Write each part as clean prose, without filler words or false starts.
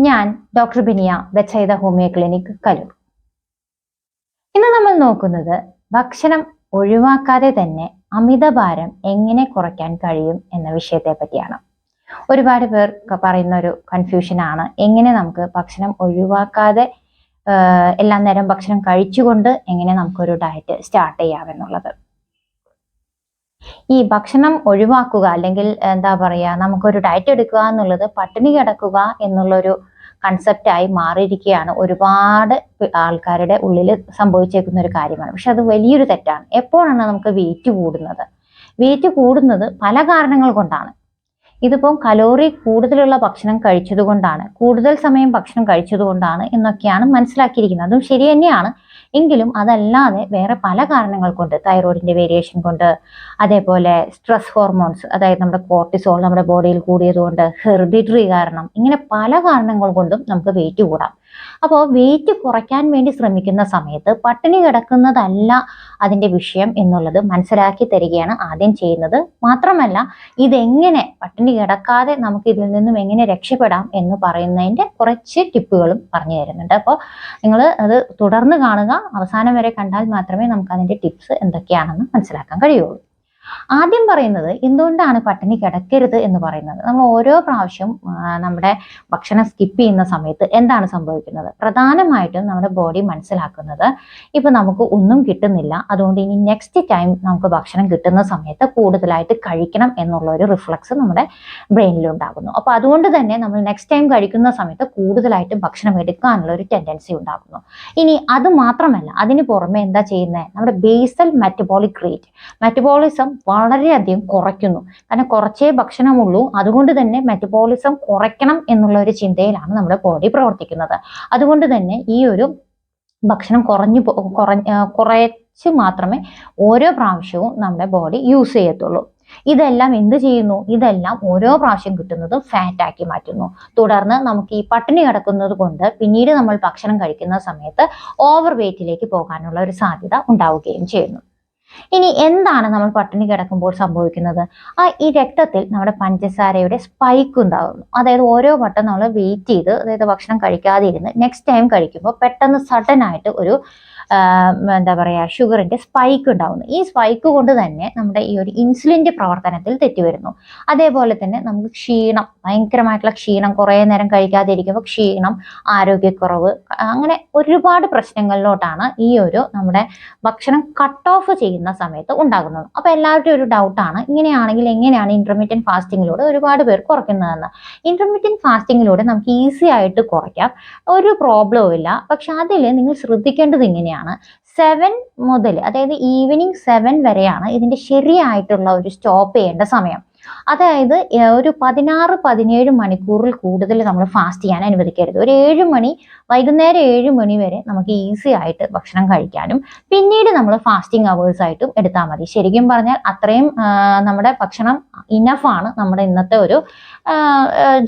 ഞാൻ doctor Biniya, Bethsaida homeo clinic, Kaloor. ഇന്ന് നമ്മൾ നോക്കുന്നത് ഭക്ഷണം ഒഴിവാക്കാതെ തന്നെ അമിതഭാരം എങ്ങനെ കുറയ്ക്കാൻ കഴിയും എന്ന വിഷയത്തെ പറ്റിയാണ്. ഒരുപാട് പേർ പറയുന്ന ഒരു കൺഫ്യൂഷനാണ് എങ്ങനെ നമുക്ക് ഭക്ഷണം ഒഴിവാക്കാതെ എല്ലാ നേരം ഭക്ഷണം കഴിച്ചുകൊണ്ട് എങ്ങനെ നമുക്കൊരു ഡയറ്റ് സ്റ്റാർട്ട് ചെയ്യാമെന്നുള്ളത്. ഈ ഭക്ഷണം ഒഴിവാക്കുക അല്ലെങ്കിൽ എന്താ പറയാ, നമുക്കൊരു ഡയറ്റ് എടുക്കുക എന്നുള്ളത് പട്ടിണി കിടക്കുക എന്നുള്ളൊരു കൺസെപ്റ്റായി മാറിയിരിക്കുകയാണ് ഒരുപാട് ആൾക്കാരുടെ ഉള്ളിൽ സംഭവിച്ചേക്കുന്ന ഒരു കാര്യമാണ്. പക്ഷെ അത് വലിയൊരു തെറ്റാണ്. എപ്പോഴാണ് നമുക്ക് വെയിറ്റ് കൂടുന്നത്? വെയിറ്റ് കൂടുന്നത് പല കാരണങ്ങൾ കൊണ്ടാണ്. ഇതിപ്പം കലോറി കൂടുതലുള്ള ഭക്ഷണം കഴിച്ചതുകൊണ്ടാണ്, കൂടുതൽ സമയം ഭക്ഷണം കഴിച്ചതുകൊണ്ടാണ് എന്നൊക്കെയാണ് മനസ്സിലാക്കിയിരിക്കുന്നത്. അതും ശരി തന്നെയാണ്. എങ്കിലും അതല്ലാതെ വേറെ പല കാരണങ്ങൾ കൊണ്ട്, തൈറോയിഡിന്റെ വേരിയേഷൻ കൊണ്ട്, അതേപോലെ സ്ട്രെസ് ഹോർമോൺസ്, അതായത് നമ്മുടെ കോർട്ടിസോൾ നമ്മുടെ ബോഡിയിൽ കൂടിയതുകൊണ്ട്, ഹെറിഡിറ്ററി കാരണം, ഇങ്ങനെ പല കാരണങ്ങൾ കൊണ്ടും നമുക്ക് വെയിറ്റ് കൂടാം. അപ്പോൾ വെയിറ്റ് കുറയ്ക്കാൻ വേണ്ടി ശ്രമിക്കുന്ന സമയത്ത് പട്ടിണി കിടക്കുന്നതല്ല അതിന്റെ വിഷയം എന്നുള്ളത് മനസ്സിലാക്കി തരികയാണ് ആദ്യം ചെയ്യുന്നത്. മാത്രമല്ല, ഇതെങ്ങനെ പട്ടിണി കിടക്കാതെ നമുക്ക് ഇതിൽ നിന്നും എങ്ങനെ രക്ഷപ്പെടാം എന്ന് പറയുന്നതിന്റെ കുറച്ച് ടിപ്പുകളും പറഞ്ഞു തരുന്നുണ്ട്. അപ്പോൾ നിങ്ങൾ അത് തുടർന്ന് കാണുക. അവസാനം വരെ കണ്ടാൽ മാത്രമേ നമുക്ക് അതിന്റെ ടിപ്സ് എന്തൊക്കെയാണെന്ന് മനസ്സിലാക്കാൻ കഴിയുള്ളൂ. ആദ്യം പറയുന്നത് എന്തുകൊണ്ടാണ് പട്ടിണി കിടക്കരുത് എന്ന് പറയുന്നത്. നമ്മൾ ഓരോ പ്രാവശ്യം നമ്മുടെ ഭക്ഷണം സ്കിപ്പ് ചെയ്യുന്ന സമയത്ത് എന്താണ് സംഭവിക്കുന്നത്? പ്രധാനമായിട്ടും നമ്മുടെ ബോഡി മനസ്സിലാക്കുന്നത് ഇപ്പൊ നമുക്ക് ഒന്നും കിട്ടുന്നില്ല, അതുകൊണ്ട് ഇനി നെക്സ്റ്റ് ടൈം നമുക്ക് ഭക്ഷണം കിട്ടുന്ന സമയത്ത് കൂടുതലായിട്ട് കഴിക്കണം എന്നുള്ള ഒരു റിഫ്ലക്സ് നമ്മുടെ ബ്രെയിനിൽ ഉണ്ടാകുന്നു. അപ്പൊ അതുകൊണ്ട് തന്നെ നമ്മൾ നെക്സ്റ്റ് ടൈം കഴിക്കുന്ന സമയത്ത് കൂടുതലായിട്ട് ഭക്ഷണം എടുക്കാനുള്ള ഒരു ടെൻഡൻസി ഉണ്ടാകുന്നു. ഇനി അത് മാത്രമല്ല, അതിന് പുറമെ എന്താ ചെയ്യുന്നത്? നമ്മുടെ ബേസൽ മെറ്റബോളിക് റേറ്റ്, മെറ്റബോളിസം വളരെയധികം കുറയ്ക്കുന്നു. കാരണം കുറച്ചേ ഭക്ഷണമുള്ളൂ, അതുകൊണ്ട് തന്നെ മെറ്റബോളിസം കുറയ്ക്കണം എന്നുള്ള ഒരു ചിന്തയിലാണ് നമ്മുടെ ബോഡി പ്രവർത്തിക്കുന്നത്. അതുകൊണ്ട് തന്നെ ഈ ഒരു ഭക്ഷണം കുറച്ച് മാത്രമേ ഓരോ പ്രാവശ്യവും നമ്മുടെ ബോഡി യൂസ് ചെയ്യത്തുള്ളൂ. ഇതെല്ലാം എന്ത് ചെയ്യുന്നു? ഇതെല്ലാം ഓരോ പ്രാവശ്യം കിട്ടുന്നതും ഫാറ്റ് ആക്കി മാറ്റുന്നു. തുടർന്ന് നമുക്ക് ഈ പട്ടിണി കിടക്കുന്നത് കൊണ്ട് പിന്നീട് നമ്മൾ ഭക്ഷണം കഴിക്കുന്ന സമയത്ത് ഓവർ വെയിറ്റിലേക്ക് പോകാനുള്ള ഒരു സാധ്യത ഉണ്ടാവുകയും ചെയ്യുന്നു. ഇനി എന്താണ് നമ്മൾ പട്ടിണി കിടക്കുമ്പോൾ സംഭവിക്കുന്നത്? ഈ രക്തത്തിൽ നമ്മുടെ പഞ്ചസാരയുടെ സ്പൈക്ക് ഉണ്ടാകുന്നു. അതായത് ഓരോ വട്ടം നമ്മൾ വെയിറ്റ് ചെയ്ത്, അതായത് ഭക്ഷണം കഴിക്കാതെ ഇരുന്ന് നെക്സ്റ്റ് ടൈം കഴിക്കുമ്പോൾ പെട്ടെന്ന് സഡൻ ആയിട്ട് ഒരു എന്താ പറയാ, ഷുഗറിന്റെ സ്പൈക്ക് ഉണ്ടാകുന്നു. ഈ സ്പൈക്ക് കൊണ്ട് തന്നെ നമ്മുടെ ഈ ഒരു ഇൻസുലിന്റെ പ്രവർത്തനത്തിൽ തെറ്റുവരുന്നു. അതേപോലെ തന്നെ നമുക്ക് ക്ഷീണം, ഭയങ്കരമായിട്ടുള്ള ക്ഷീണം, കുറേ നേരം കഴിക്കാതെ ഇരിക്കുമ്പോൾ ക്ഷീണം, ആരോഗ്യക്കുറവ്, അങ്ങനെ ഒരുപാട് പ്രശ്നങ്ങളിലോട്ടാണ് ഈ ഒരു നമ്മുടെ ഭക്ഷണം കട്ട് ഓഫ് ചെയ്യുന്ന സമയത്ത് ഉണ്ടാകുന്നത്. അപ്പൊ എല്ലാവരുടെയും ഒരു ഡൗട്ടാണ്, ഇങ്ങനെയാണെങ്കിൽ എങ്ങനെയാണ് ഇന്റർമീഡിയന്റ് ഫാസ്റ്റിങ്ങിലൂടെ ഒരുപാട് പേർ കുറയ്ക്കുന്നതെന്ന്. ഇന്റർമീഡിയന്റ് ഫാസ്റ്റിങ്ങിലൂടെ നമുക്ക് ഈസി ആയിട്ട് കുറയ്ക്കാം, ഒരു പ്രോബ്ലവും ഇല്ല. പക്ഷെ അതിൽ നിങ്ങൾ ശ്രദ്ധിക്കേണ്ടത് ഇങ്ങനെയാണ്: 7 മുതൽ, അതായത് ഈവനിങ് 7 വരെയാണ് ഇതിന്റെ ശരിയായിട്ടുള്ള ഒരു സ്റ്റോപ്പ് ചെയ്യേണ്ട സമയം. അതായത് ഒരു 16-17 മണിക്കൂറിൽ കൂടുതൽ നമ്മൾ ഫാസ്റ്റ് ചെയ്യാൻ അനുവദിക്കരുത്. ഒരു 7 മണി, വൈകുന്നേരം 7 മണി വരെ നമുക്ക് ഈസി ആയിട്ട് ഭക്ഷണം കഴിക്കാനും പിന്നീട് നമ്മൾ ഫാസ്റ്റിംഗ് അവേഴ്സ് ആയിട്ടും എടുത്താൽ മതി. ശരിക്കും പറഞ്ഞാൽ അത്രയും നമ്മുടെ ഭക്ഷണം ഇനഫാണ് നമ്മുടെ ഇന്നത്തെ ഒരു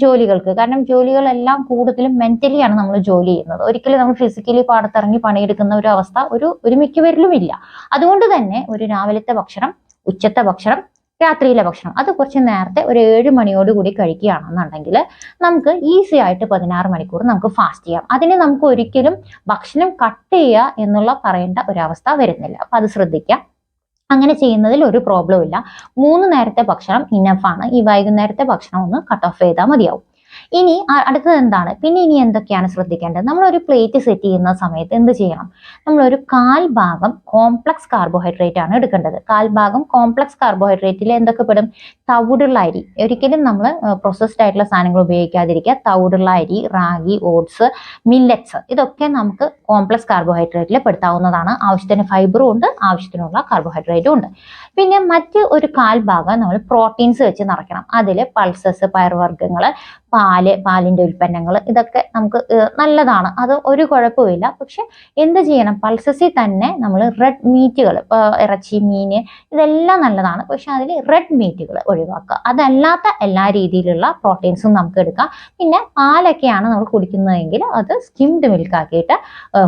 ജോലികൾക്ക്. കാരണം ജോലികളെല്ലാം കൂടുതലും മെന്റലിയാണ് നമ്മൾ ജോലി ചെയ്യുന്നത്. ഒരിക്കലും നമ്മൾ ഫിസിക്കലി പാടത്തിറങ്ങി പണിയെടുക്കുന്ന ഒരു അവസ്ഥ ഒരു മിക്കവരിലും ഇല്ല. അതുകൊണ്ട് തന്നെ ഒരു രാവിലത്തെ ഭക്ഷണം, ഉച്ചത്തെ ഭക്ഷണം, രാത്രിയിലെ ഭക്ഷണം അത് കുറച്ച് നേരത്തെ ഒരു 7 മണിയോട് കൂടി കഴിക്കുകയാണെന്നുണ്ടെങ്കിൽ നമുക്ക് ഈസി ആയിട്ട് 16 മണിക്കൂർ നമുക്ക് ഫാസ്റ്റ് ചെയ്യാം. അതിന് നമുക്ക് ഒരിക്കലും ഭക്ഷണം കട്ട് ചെയ്യുക എന്നുള്ള പറയേണ്ട ഒരവസ്ഥ വരുന്നില്ല. അപ്പൊ അത് ശ്രദ്ധിക്കാം. അങ്ങനെ ചെയ്യുന്നതിൽ ഒരു പ്രോബ്ലം ഇല്ല. 3 നേരത്തെ ഭക്ഷണം ഇനഫാണ്. ഈ വൈകുന്നേരത്തെ ഭക്ഷണം ഒന്ന് കട്ട് ഓഫ് ചെയ്താൽ മതിയാവും. ഇനി അടുത്തത് എന്താണ്? പിന്നെ ഇനി എന്തൊക്കെയാണ് ശ്രദ്ധിക്കേണ്ടത്? നമ്മളൊരു പ്ലേറ്റ് സെറ്റ് ചെയ്യുന്ന സമയത്ത് എന്ത് ചെയ്യണം? നമ്മളൊരു 1/4 ഭാഗം കോംപ്ലക്സ് കാർബോഹൈഡ്രേറ്റ് ആണ് എടുക്കേണ്ടത്. 1/4 ഭാഗം കോംപ്ലക്സ് കാർബോഹൈഡ്രേറ്റിൽ എന്തൊക്കെ പെടും? തവിടുള്ള അരി. ഒരിക്കലും നമ്മൾ പ്രോസസ്ഡ് ആയിട്ടുള്ള സാധനങ്ങൾ ഉപയോഗിക്കാതിരിക്കുക. തവിടുള്ള അരി, റാഗി, ഓട്സ്, മില്ലറ്റ്സ്, ഇതൊക്കെ നമുക്ക് കോംപ്ലക്സ് കാർബോഹൈഡ്രേറ്റിൽ പെടുത്താവുന്നതാണ്. ആവശ്യത്തിന് ഫൈബറും ഉണ്ട്, ആവശ്യത്തിനുള്ള കാർബോഹൈഡ്രേറ്റും ഉണ്ട്. പിന്നെ മറ്റ് ഒരു 1/4 ഭാഗം നമ്മൾ പ്രോട്ടീൻസ് വെച്ച് നിറയ്ക്കണം. അതിൽ പൾസസ്, പയർവർഗ്ഗങ്ങൾ, പാലിന്റെ ഉൽപ്പന്നങ്ങൾ, ഇതൊക്കെ നമുക്ക് നല്ലതാണ്. അത് ഒരു കുഴപ്പമില്ല. പക്ഷെ എന്ത് ചെയ്യണം? പൾസസിൽ തന്നെ നമ്മൾ റെഡ് മീറ്റുകൾ, ഇറച്ചി, മീന്, ഇതെല്ലാം നല്ലതാണ്. പക്ഷെ അതിൽ റെഡ് മീറ്റുകൾ ഒഴിവാക്കുക. അതല്ലാത്ത എല്ലാ രീതിയിലുള്ള പ്രോട്ടീൻസും നമുക്ക് എടുക്കാം. പിന്നെ പാലൊക്കെയാണ് നമ്മൾ കുടിക്കുന്നതെങ്കിൽ അത് സ്കിംഡ് മിൽക്ക് ആക്കിയിട്ട്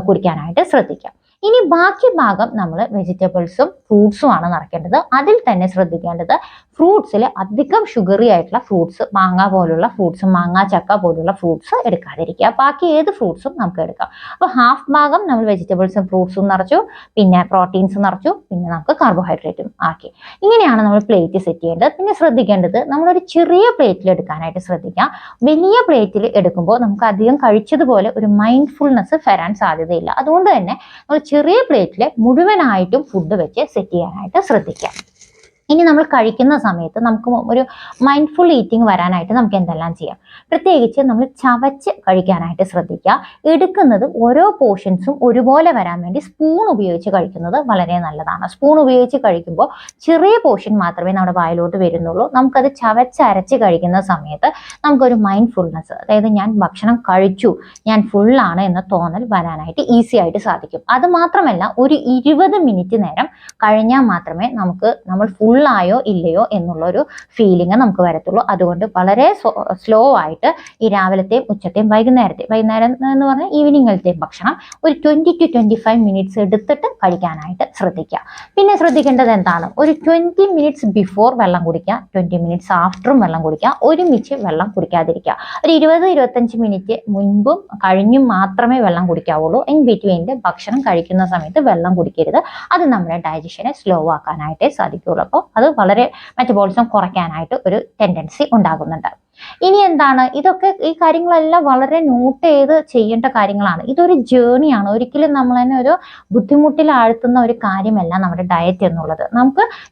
കുടിക്കാനായിട്ട് ശ്രദ്ധിക്കാം. ഇനി ബാക്കി ഭാഗം നമ്മൾ വെജിറ്റബിൾസും ഫ്രൂട്ട്സും ആണ് നിറയ്ക്കേണ്ടത്. അതിൽ തന്നെ ശ്രദ്ധിക്കേണ്ടത് ഫ്രൂട്ട്സിൽ അധികം ഷുഗറി ആയിട്ടുള്ള ഫ്രൂട്ട്സ്, മാങ്ങ പോലുള്ള ഫ്രൂട്ട്സ്, മാങ്ങ ചക്ക പോലുള്ള ഫ്രൂട്ട്സ് എടുക്കാതിരിക്കുക. ബാക്കി ഏത് ഫ്രൂട്ട്സും നമുക്ക് എടുക്കാം. അപ്പോൾ ഹാഫ് ഭാഗം നമ്മൾ വെജിറ്റബിൾസും ഫ്രൂട്ട്സും നിറച്ചു, പിന്നെ പ്രോട്ടീൻസ് നിറച്ചു, പിന്നെ നമുക്ക് കാർബോഹൈഡ്രേറ്റും ആക്കി. ഇങ്ങനെയാണ് നമ്മൾ പ്ലേറ്റ് സെറ്റ് ചെയ്യേണ്ടത്. പിന്നെ ശ്രദ്ധിക്കേണ്ടത് നമ്മളൊരു ചെറിയ പ്ലേറ്റിൽ എടുക്കാനായിട്ട് ശ്രദ്ധിക്കുക. വലിയ പ്ലേറ്റിൽ എടുക്കുമ്പോൾ നമുക്ക് അധികം കഴിച്ചതുപോലെ ഒരു മൈൻഡ്ഫുൾനെസ് വരാൻ സാധ്യതയില്ല. അതുകൊണ്ട് തന്നെ നമ്മൾ ചെറിയ പ്ലേറ്റിൽ മുഴുവനായിട്ടും ഫുഡ് വെച്ച് സെറ്റ് ചെയ്യാനായിട്ട് ശ്രദ്ധിക്കാം. ഇനി നമ്മൾ കഴിക്കുന്ന സമയത്ത് നമുക്ക് ഒരു മൈൻഡ്ഫുൾ ഈറ്റിംഗ് വരാനായിട്ട് നമുക്ക് എന്തെല്ലാം ചെയ്യാം? പ്രത്യേകിച്ച് നമ്മൾ ചവച്ച് കഴിക്കാനായിട്ട് ശ്രദ്ധിക്കുക. എടുക്കുന്നത് ഓരോ പോർഷൻസും ഒരുപോലെ വരാൻ വേണ്ടി സ്പൂൺ ഉപയോഗിച്ച് കഴിക്കുന്നത് വളരെ നല്ലതാണ്. സ്പൂൺ ഉപയോഗിച്ച് കഴിക്കുമ്പോൾ ചെറിയ പോർഷൻ മാത്രമേ നമ്മുടെ വായിലോട്ട് വരുന്നുള്ളൂ. നമുക്കത് ചവച്ചരച്ച് കഴിക്കുന്ന സമയത്ത് നമുക്കൊരു മൈൻഡ്ഫുൾനെസ്, അതായത് ഞാൻ ഭക്ഷണം കഴിച്ചു, ഞാൻ ഫുള്ളാണ് എന്ന തോന്നൽ വരാനായിട്ട് ഈസി ആയിട്ട് സാധിക്കും. അത് മാത്രമല്ല, ഒരു 20 മിനിറ്റ് നേരം കഴിഞ്ഞാൽ മാത്രമേ നമ്മൾ ഫുള്ളായോ ഇല്ലയോ എന്നുള്ളൊരു ഫീലിംഗ് നമുക്ക് വരത്തുള്ളൂ. അതുകൊണ്ട് വളരെ സ്ലോ ആയിട്ട് ഈ രാവിലത്തെയും ഉച്ചത്തെയും വൈകുന്നേരം എന്ന് പറഞ്ഞാൽ ഈവനിങ്ങിലത്തെയും ഭക്ഷണം ഒരു 20 to 25 മിനിറ്റ്സ് എടുത്തിട്ട് കഴിക്കാനായിട്ട് ശ്രദ്ധിക്കുക. പിന്നെ ശ്രദ്ധിക്കേണ്ടത് എന്താണ്? ഒരു 20 മിനിറ്റ്സ് ബിഫോർ വെള്ളം കുടിക്കുക, 20 മിനിറ്റ്സ് ആഫ്റ്ററും വെള്ളം കുടിക്കുക. ഒരുമിച്ച് വെള്ളം കുടിക്കാതിരിക്കുക. ഒരു 20-25 മിനിറ്റ് മുൻപും കഴിഞ്ഞും മാത്രമേ വെള്ളം കുടിക്കാവുള്ളൂ. ഇൻ ബിറ്റ്വീനിൽ ഭക്ഷണം കഴിക്കുന്ന സമയത്ത് വെള്ളം കുടിക്കരുത്. അത് നമ്മുടെ ഡൈജഷനെ സ്ലോ ആക്കാനായിട്ടേ സാധിക്കുകയുള്ളൂ. അപ്പോൾ അത് വളരെ മെറ്റബോളിസം കുറയ്ക്കാനായിട്ട് ഒരു ടെൻഡൻസി ഉണ്ടാകുന്നുണ്ട്. ഇനി എന്താണ്? ഈ കാര്യങ്ങളെല്ലാം വളരെ നോട്ട് ചെയ്ത് ചെയ്യേണ്ട കാര്യങ്ങളാണ്. ഇതൊരു ജേണിയാണ്. ഒരിക്കലും നമ്മൾ തന്നെ ഒരു ബുദ്ധിമുട്ടിൽ ആഴ്ത്തുന്ന ഒരു കാര്യമല്ല നമ്മുടെ ഡയറ്റ് എന്നുള്ളത്.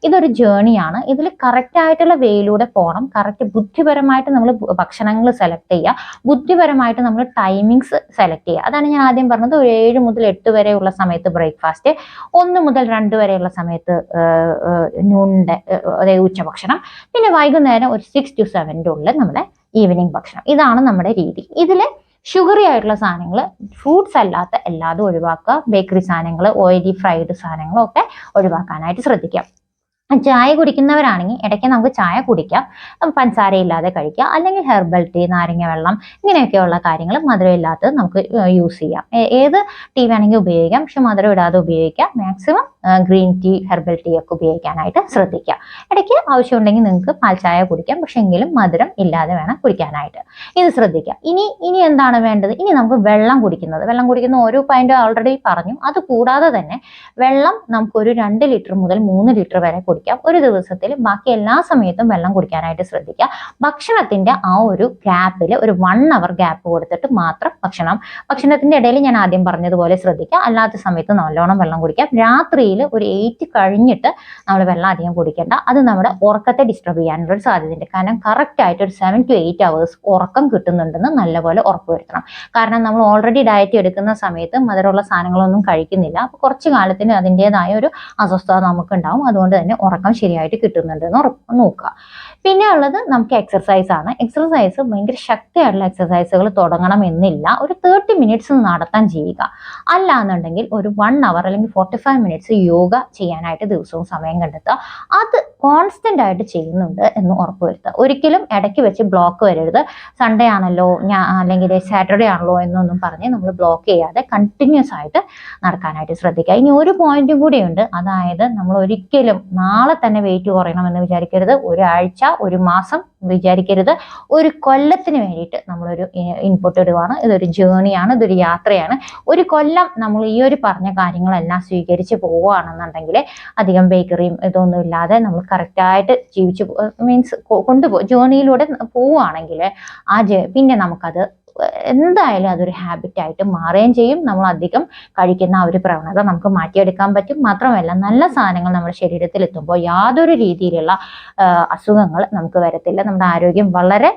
ഇതൊരു ജേണിയാണ്. ഇതിൽ കറക്റ്റ് ആയിട്ടുള്ള വേയിലൂടെ പോകണം. കറക്റ്റ് ബുദ്ധിപരമായിട്ട് നമ്മൾ ഭക്ഷണങ്ങൾ സെലക്ട് ചെയ്യുക. ബുദ്ധിപരമായിട്ട് നമ്മൾ ടൈമിങ്സ് സെലക്ട് ചെയ്യുക. അതാണ് ഞാൻ ആദ്യം പറഞ്ഞത്. ഒരു 7 മുതൽ 8 വരെയുള്ള സമയത്ത് ബ്രേക്ക്ഫാസ്റ്റ്, 1 മുതൽ 2 വരെയുള്ള സമയത്ത് നൂണിന്റെ അതായത് ഉച്ചഭക്ഷണം, പിന്നെ വൈകുന്നേരം ഒരു 6 to 7 ഉള്ളിൽ നമ്മുടെ ഈവനിങ് ഭക്ഷണം. ഇതാണ് നമ്മുടെ രീതി. ഇതിൽ ഷുഗറി ആയിട്ടുള്ള സാധനങ്ങൾ, ഫ്രൂട്ട്സ് അല്ലാത്ത എല്ലാതും ഒഴിവാക്കുക. ബേക്കറി സാധനങ്ങൾ, ഓയിലി ഫ്രൈഡ് സാധനങ്ങളൊക്കെ ഒഴിവാക്കാനായിട്ട് ശ്രദ്ധിക്കാം. ചായ കുടിക്കുന്നവരാണെങ്കിൽ ഇടയ്ക്ക് നമുക്ക് ചായ കുടിക്കാം, പഞ്ചസാര ഇല്ലാതെ കഴിക്കാം. അല്ലെങ്കിൽ ഹെർബൽ ടീ, നാരങ്ങ വെള്ളം, ഇങ്ങനെയൊക്കെയുള്ള കാര്യങ്ങൾ മധുരം ഇല്ലാത്തത് നമുക്ക് യൂസ് ചെയ്യാം. ഏത് ടീ വേണമെങ്കിൽ ഉപയോഗിക്കാം, പക്ഷെ മധുരം ഇടാതെ ഉപയോഗിക്കാം. Maximum green tea, herbal tea ഒക്കെ ഉപയോഗിക്കാനായിട്ട് ശ്രദ്ധിക്കുക. ഇടയ്ക്ക് ആവശ്യമുണ്ടെങ്കിൽ നിങ്ങൾക്ക് പാൽ ചായ കുടിക്കാം, പക്ഷെ എങ്കിലും മധുരം ഇല്ലാതെ വേണം കുടിക്കാനായിട്ട്. ഇത് ശ്രദ്ധിക്കുക. ഇനി എന്താണ് വേണ്ടത്? ഇനി നമുക്ക് വെള്ളം കുടിക്കുന്ന ഓരോ പോയിന്റ് ഓൾറെഡി പറഞ്ഞു. അത് കൂടാതെ തന്നെ വെള്ളം നമുക്കൊരു 2 ലിറ്റർ മുതൽ 3 ലിറ്റർ വരെ കുടിക്കാം ഒരു ദിവസത്തിൽ. ബാക്കി എല്ലാ സമയത്തും വെള്ളം കുടിക്കാനായിട്ട് ശ്രദ്ധിക്കുക. ഭക്ഷണത്തിന്റെ ആ ഒരു ഗ്യാപ്പിൽ ഒരു 1 hour ഗ്യാപ്പ് കൊടുത്തിട്ട് മാത്രം ഭക്ഷണത്തിന്റെ ഇടയിൽ ഞാൻ ആദ്യം പറഞ്ഞതുപോലെ ശ്രദ്ധിക്കുക. അല്ലാത്ത സമയത്ത് നല്ലോണം വെള്ളം കുടിക്കാം. രാത്രിയിൽ ഒരു 8 കഴിഞ്ഞിട്ട് നമ്മൾ വെള്ളം അധികം കുടിക്കേണ്ട. അത് നമ്മുടെ ഉറക്കത്തെ ഡിസ്റ്റർബ് ചെയ്യാനുള്ള ഒരു സാധ്യതയുണ്ട്. കാരണം കറക്റ്റ് ആയിട്ട് ഒരു 7 to 8 hours ഉറക്കം കിട്ടുന്നുണ്ടെന്ന് നല്ലപോലെ ഉറപ്പുവരുത്തണം. കാരണം നമ്മൾ ഓൾറെഡി ഡയറ്റ് എടുക്കുന്ന സമയത്ത് മധുരമുള്ള സാധനങ്ങളൊന്നും കഴിക്കുന്നില്ല. അപ്പോൾ കുറച്ച് കാലത്തിന് അതിൻ്റെതായ ഒരു അസ്വസ്ഥത നമുക്ക് ഉണ്ടാവും. അതുകൊണ്ട് തന്നെ ഉറക്കം ശരിയായിട്ട് കിട്ടുന്നുണ്ടെന്ന് നോക്കുക. പിന്നെ ഉള്ളത് നമുക്ക് എക്സർസൈസ് ആണ്. എക്സർസൈസ് ഭയങ്കര ശക്തിയായിട്ടുള്ള എക്സർസൈസുകൾ തുടങ്ങണം എന്നില്ല. ഒരു 30 മിനിറ്റ്സ് നടത്താൻ ചെയ്യുക. അല്ലാന്നുണ്ടെങ്കിൽ ഒരു 1 hour അല്ലെങ്കിൽ 45 മിനിറ്റ്സ് യോഗ ചെയ്യാനായിട്ട് ദിവസവും സമയം കണ്ടെത്തുക. അത് കോൺസ്റ്റന്റ് ആയിട്ട് ചെയ്യുന്നുണ്ട് എന്ന് ഉറപ്പുവരുത്തുക. ഒരിക്കലും ഇടയ്ക്ക് വെച്ച് ബ്ലോക്ക് വരരുത്. സൺഡേ ആണല്ലോ അല്ലെങ്കിൽ സാറ്റർഡേ ആണല്ലോ എന്നൊന്നും പറഞ്ഞ് നമ്മൾ ബ്ലോക്ക് ചെയ്യാതെ കണ്ടിന്യൂസ് ആയിട്ട് നടക്കാനായിട്ട് ശ്രദ്ധിക്കുക. ഇനി ഒരു പോയിന്റും കൂടിയുണ്ട്. അതായത് നമ്മൾ ഒരിക്കലും നാളെ തന്നെ വെയിറ്റ് കുറയണമെന്ന് വിചാരിക്കരുത്. ഒരാഴ്ച, ഒരു മാസം വിചാരിക്കരുത്. ഒരു കൊല്ലത്തിന് വേണ്ടിയിട്ട് നമ്മളൊരു ഇൻപുട്ട് ഇടുവാണ്. ഇതൊരു ജേണിയാണ്, ഇതൊരു യാത്രയാണ്. ഒരു കൊല്ലം നമ്മൾ ഈ ഒരു പറഞ്ഞ കാര്യങ്ങളെല്ലാം സ്വീകരിച്ച് പോവുകയാണെന്നുണ്ടെങ്കിൽ അധികം ബേക്കറിയും ഇതൊന്നും ഇല്ലാതെ നമ്മൾ കറക്റ്റായിട്ട് ജീവിച്ച് ജേണിയിലൂടെ പോവുകയാണെങ്കിൽ പിന്നെ നമുക്കത് എന്തായാലും അതൊരു ഹാബിറ്റായിട്ട് മാറുകയും ചെയ്യും. നമ്മൾ അധികം കഴിക്കുന്ന ആ ഒരു പ്രവണത നമുക്ക് മാറ്റിയെടുക്കാൻ പറ്റും. മാത്രമല്ല നല്ല സാധനങ്ങൾ നമ്മുടെ ശരീരത്തിൽ എത്തുമ്പോൾ യാതൊരു രീതിയിലുള്ള അസുഖങ്ങൾ നമുക്ക് വരത്തില്ല. നമ്മുടെ ആരോഗ്യം വളരെ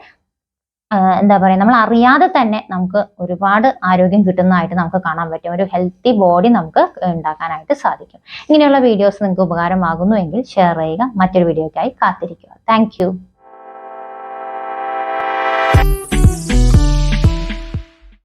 നമ്മൾ അറിയാതെ തന്നെ നമുക്ക് ഒരുപാട് ആരോഗ്യം കിട്ടുന്നതായിട്ട് നമുക്ക് കാണാൻ പറ്റും. ഒരു ഹെൽത്തി ബോഡി നമുക്ക് ഉണ്ടാക്കാനായിട്ട് സാധിക്കും. ഇങ്ങനെയുള്ള വീഡിയോസ് നിങ്ങൾക്ക് ഉപകാരമാകുന്നുവെങ്കിൽ ഷെയർ ചെയ്യുക. മറ്റൊരു വീഡിയോയ്ക്കായി കാത്തിരിക്കുക. താങ്ക്